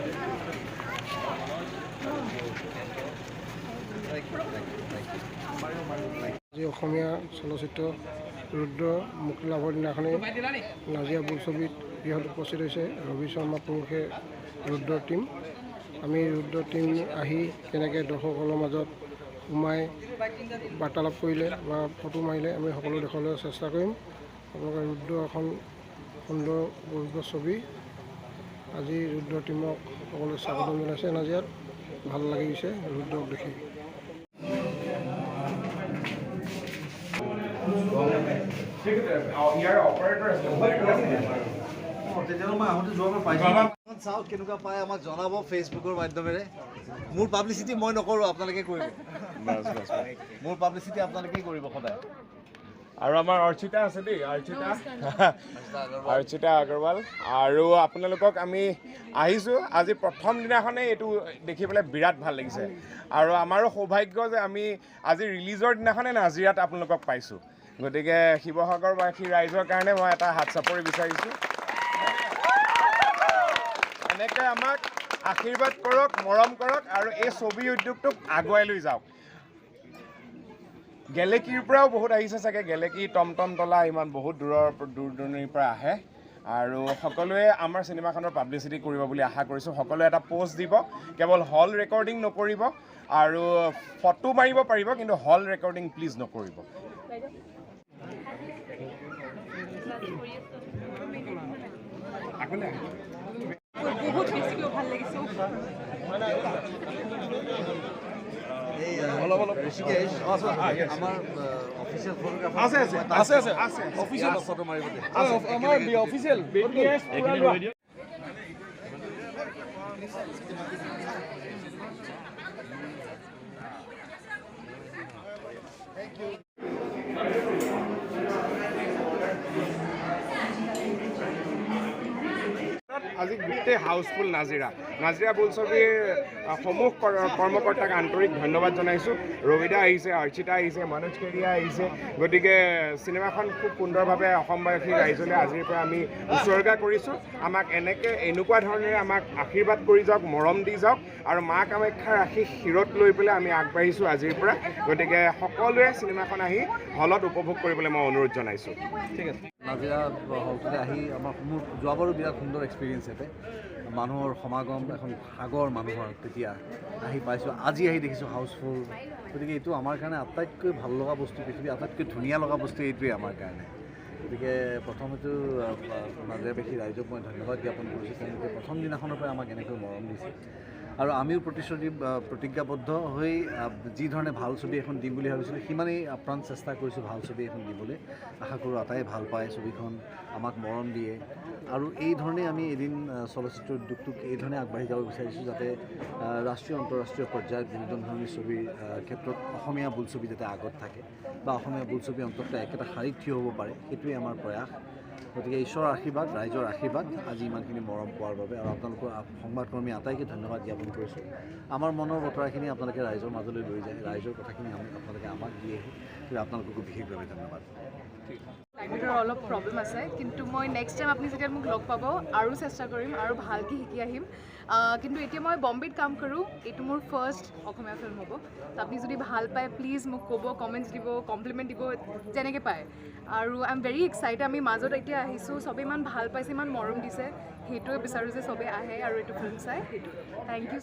আজি অসমীয়া চলচ্চিত্ৰ ৰুদ্ৰ মুক্তি লাভৰ দিনাখনেই নাজিয়া বোলছবিত গৃহত উপস্থিত হৈছে ৰবি শৰ্মা প্ৰমুখে ৰুদ্ৰৰ টীম। আমি ৰুদ্ৰৰ টীম আহি কেনেকৈ দৰ্শকসকলৰ মাজত সোমাই বাৰ্তালাপ কৰিলে বা ফটো মাৰিলে আমি সকলো দেখুৱাবলৈ চেষ্টা কৰিম। আপোনালোকে ৰুদ্ৰ এখন সুন্দৰ গল্প ছবি। আজি ৰুদ্ৰ টীমক সকলোৱে স্বাগতম জনাইছে নাজিয়াত। ভাল লাগিছে ৰুদ্ৰক দেখি। চাওক কেনেকুৱা পায় আমাক জনাব ফেচবুকৰ মাধ্যমেৰে। মোৰ পাব্লিচিটি মই নকৰোঁ, আপোনালোকে কৰিব। মোৰ পাব্লিচিটি আপোনালোকেই কৰিব সদায়। আৰু আমাৰ অৰ্চিতা আছে দেই, অৰ্চিতা আগৰৱাল। আৰু আপোনালোকক আমি আহিছোঁ আজি প্ৰথম দিনাখনেই এইটো দেখি পেলাই বিৰাট ভাল লাগিছে। আৰু আমাৰো সৌভাগ্য যে আমি আজি ৰিলিজৰ দিনাখনেই নাজিৰাত আপোনালোকক পাইছোঁ। গতিকে শিৱসাগৰবাসী ৰাইজৰ কাৰণে মই এটা হাত চাপৰি বিচাৰিছোঁ। এনেকৈ আমাক আশীৰ্বাদ কৰক, মৰম কৰক আৰু এই ছবি উদ্যোগটোক আগুৱাই লৈ যাওক। গেলেকীৰ পৰাও বহুত আহিছে চাগে, গেলেকী, টমটম তলা, ইমান বহুত দূৰ দূৰণিৰ পৰা আহে। আৰু সকলোৱে আমাৰ চিনেমাখনৰ পাব্লিচিটি কৰিব বুলি আশা কৰিছোঁ। সকলোৱে এটা পোষ্ট দিব, কেৱল হল ৰেকৰ্ডিং নকৰিব আৰু ফটো মাৰিব পাৰিব, কিন্তু হল ৰেকৰ্ডিং প্লিজ নকৰিব। বহুত বেছিকৈ ভাল লাগিছে। ঋষিকেশ আমাৰ অফিচিয়েল ফটো মাৰিব আজি গোটেই হাউচফুল নাজিৰা বোলছবিৰ সমূহ কৰ্মকৰ্তাক আন্তৰিক ধন্যবাদ জনাইছোঁ। ৰবিদা আহিছে, অৰ্চিতা আহিছে, মনোজ কেৰিয়া আহিছে। গতিকে চিনেমাখন খুব সুন্দৰভাৱে অসমবাসী ৰাইজলৈ আজিৰ পৰা আমি উচৰ্গা কৰিছোঁ। আমাক এনেকুৱা ধৰণেৰে আমাক আশীৰ্বাদ কৰি যাওক, মৰম দি যাওক আৰু মা কামাখ্যাৰ আশীষ শিৰত লৈ পেলাই আমি আগবাঢ়িছোঁ আজিৰ পৰা। গতিকে সকলোৱে চিনেমাখন আহি হলত উপভোগ কৰিবলৈ মই অনুৰোধ জনাইছোঁ। ঠিক আছে। নাজিৰা হলটোলৈ আহি আমাৰ যোৱাবাৰো বিৰাট সুন্দৰ এক্সপিৰিয়েঞ্চ ইয়াতে। মানুহৰ সমাগম, এখন সাগৰ মানুহৰ তেতিয়া আহি পাইছোঁ। আজি আহি দেখিছোঁ হাউচফুল। গতিকে এইটো আমাৰ কাৰণে আটাইতকৈ ভাল লগা বস্তু, পৃথিৱীৰ আটাইতকৈ ধুনীয়া লগা বস্তু এইটোৱেই আমাৰ কাৰণে। গতিকে প্ৰথমতে নাজিৰাবাসী ৰাইজক মই ধন্যবাদ জ্ঞাপন কৰিছোঁ, তেওঁলোকে প্ৰথম দিনাখনৰ পৰাই আমাক এনেকৈ মৰম দিছে। আৰু আমিও প্ৰতিজ্ঞাবদ্ধ হৈ যি ধৰণে ভাল ছবি এখন দিম বুলি ভাবিছিলোঁ, সিমানেই আপ্ৰাণ চেষ্টা কৰিছোঁ ভাল ছবি এখন দিবলৈ। আশা কৰোঁ আটাইয়ে ভাল পায় ছবিখন, আমাক মৰম দিয়ে। আৰু এই ধৰণে আমি এদিন চলচ্চিত্ৰ উদ্যোগটোক এই ধৰণে আগবাঢ়ি যাব বিচাৰিছোঁ, যাতে ৰাষ্ট্ৰীয় আন্তঃৰাষ্ট্ৰীয় পৰ্যায়ত বিভিন্ন ছবিৰ ক্ষেত্ৰত অসমীয়া বোলছবি যাতে আগত থাকে বা অসমীয়া বোলছবি অন্ততঃ একেটা শাৰীত থিয় হ'ব পাৰে, সেইটোৱেই আমাৰ প্ৰয়াস। গতিকে ঈশ্বৰৰ আশীৰ্বাদ, ৰাইজৰ আশীৰ্বাদ আজি ইমানখিনি মৰম পোৱাৰ বাবে। আৰু আপোনালোকৰ সংবাদকৰ্মী আটাইকে ধন্যবাদ জ্ঞাপন কৰিছোঁ। আমাৰ মনৰ বতৰাখিনি আপোনালোকে ৰাইজৰ মাজলৈ লৈ যায়, ৰাইজৰ কথাখিনি আপোনালোকে আমাক দিয়েহি। গতিকে আপোনালোককো বিশেষভাৱে ধন্যবাদ। লেংগুৱেজৰ অলপ প্ৰব্লেম আছে, কিন্তু মই নেক্সট টাইম আপুনি যেতিয়া মোক লগ পাব আৰু চেষ্টা কৰিম আৰু ভালকৈ শিকি আহিম। কিন্তু এতিয়া মই বম্বেত কাম কৰোঁ, এইটো মোৰ ফাৰ্ষ্ট অসমীয়া ফিল্ম হ'ব। তো আপুনি যদি ভাল পায় প্লিজ মোক ক'ব, কমেণ্টছ দিব, কমপ্লিমেণ্ট দিব, যেনেকৈ পায়। আৰু আই এম ভেৰি এক্সাইটেড। আমি মাজত এতিয়া আহিছোঁ, চবেই ইমান ভাল পাইছে, ইমান মৰম দিছে। সেইটোৱে বিচাৰোঁ যে চবেই আহে আৰু এইটো ফিল্ম চাই। সেইটো থেংক ইউ।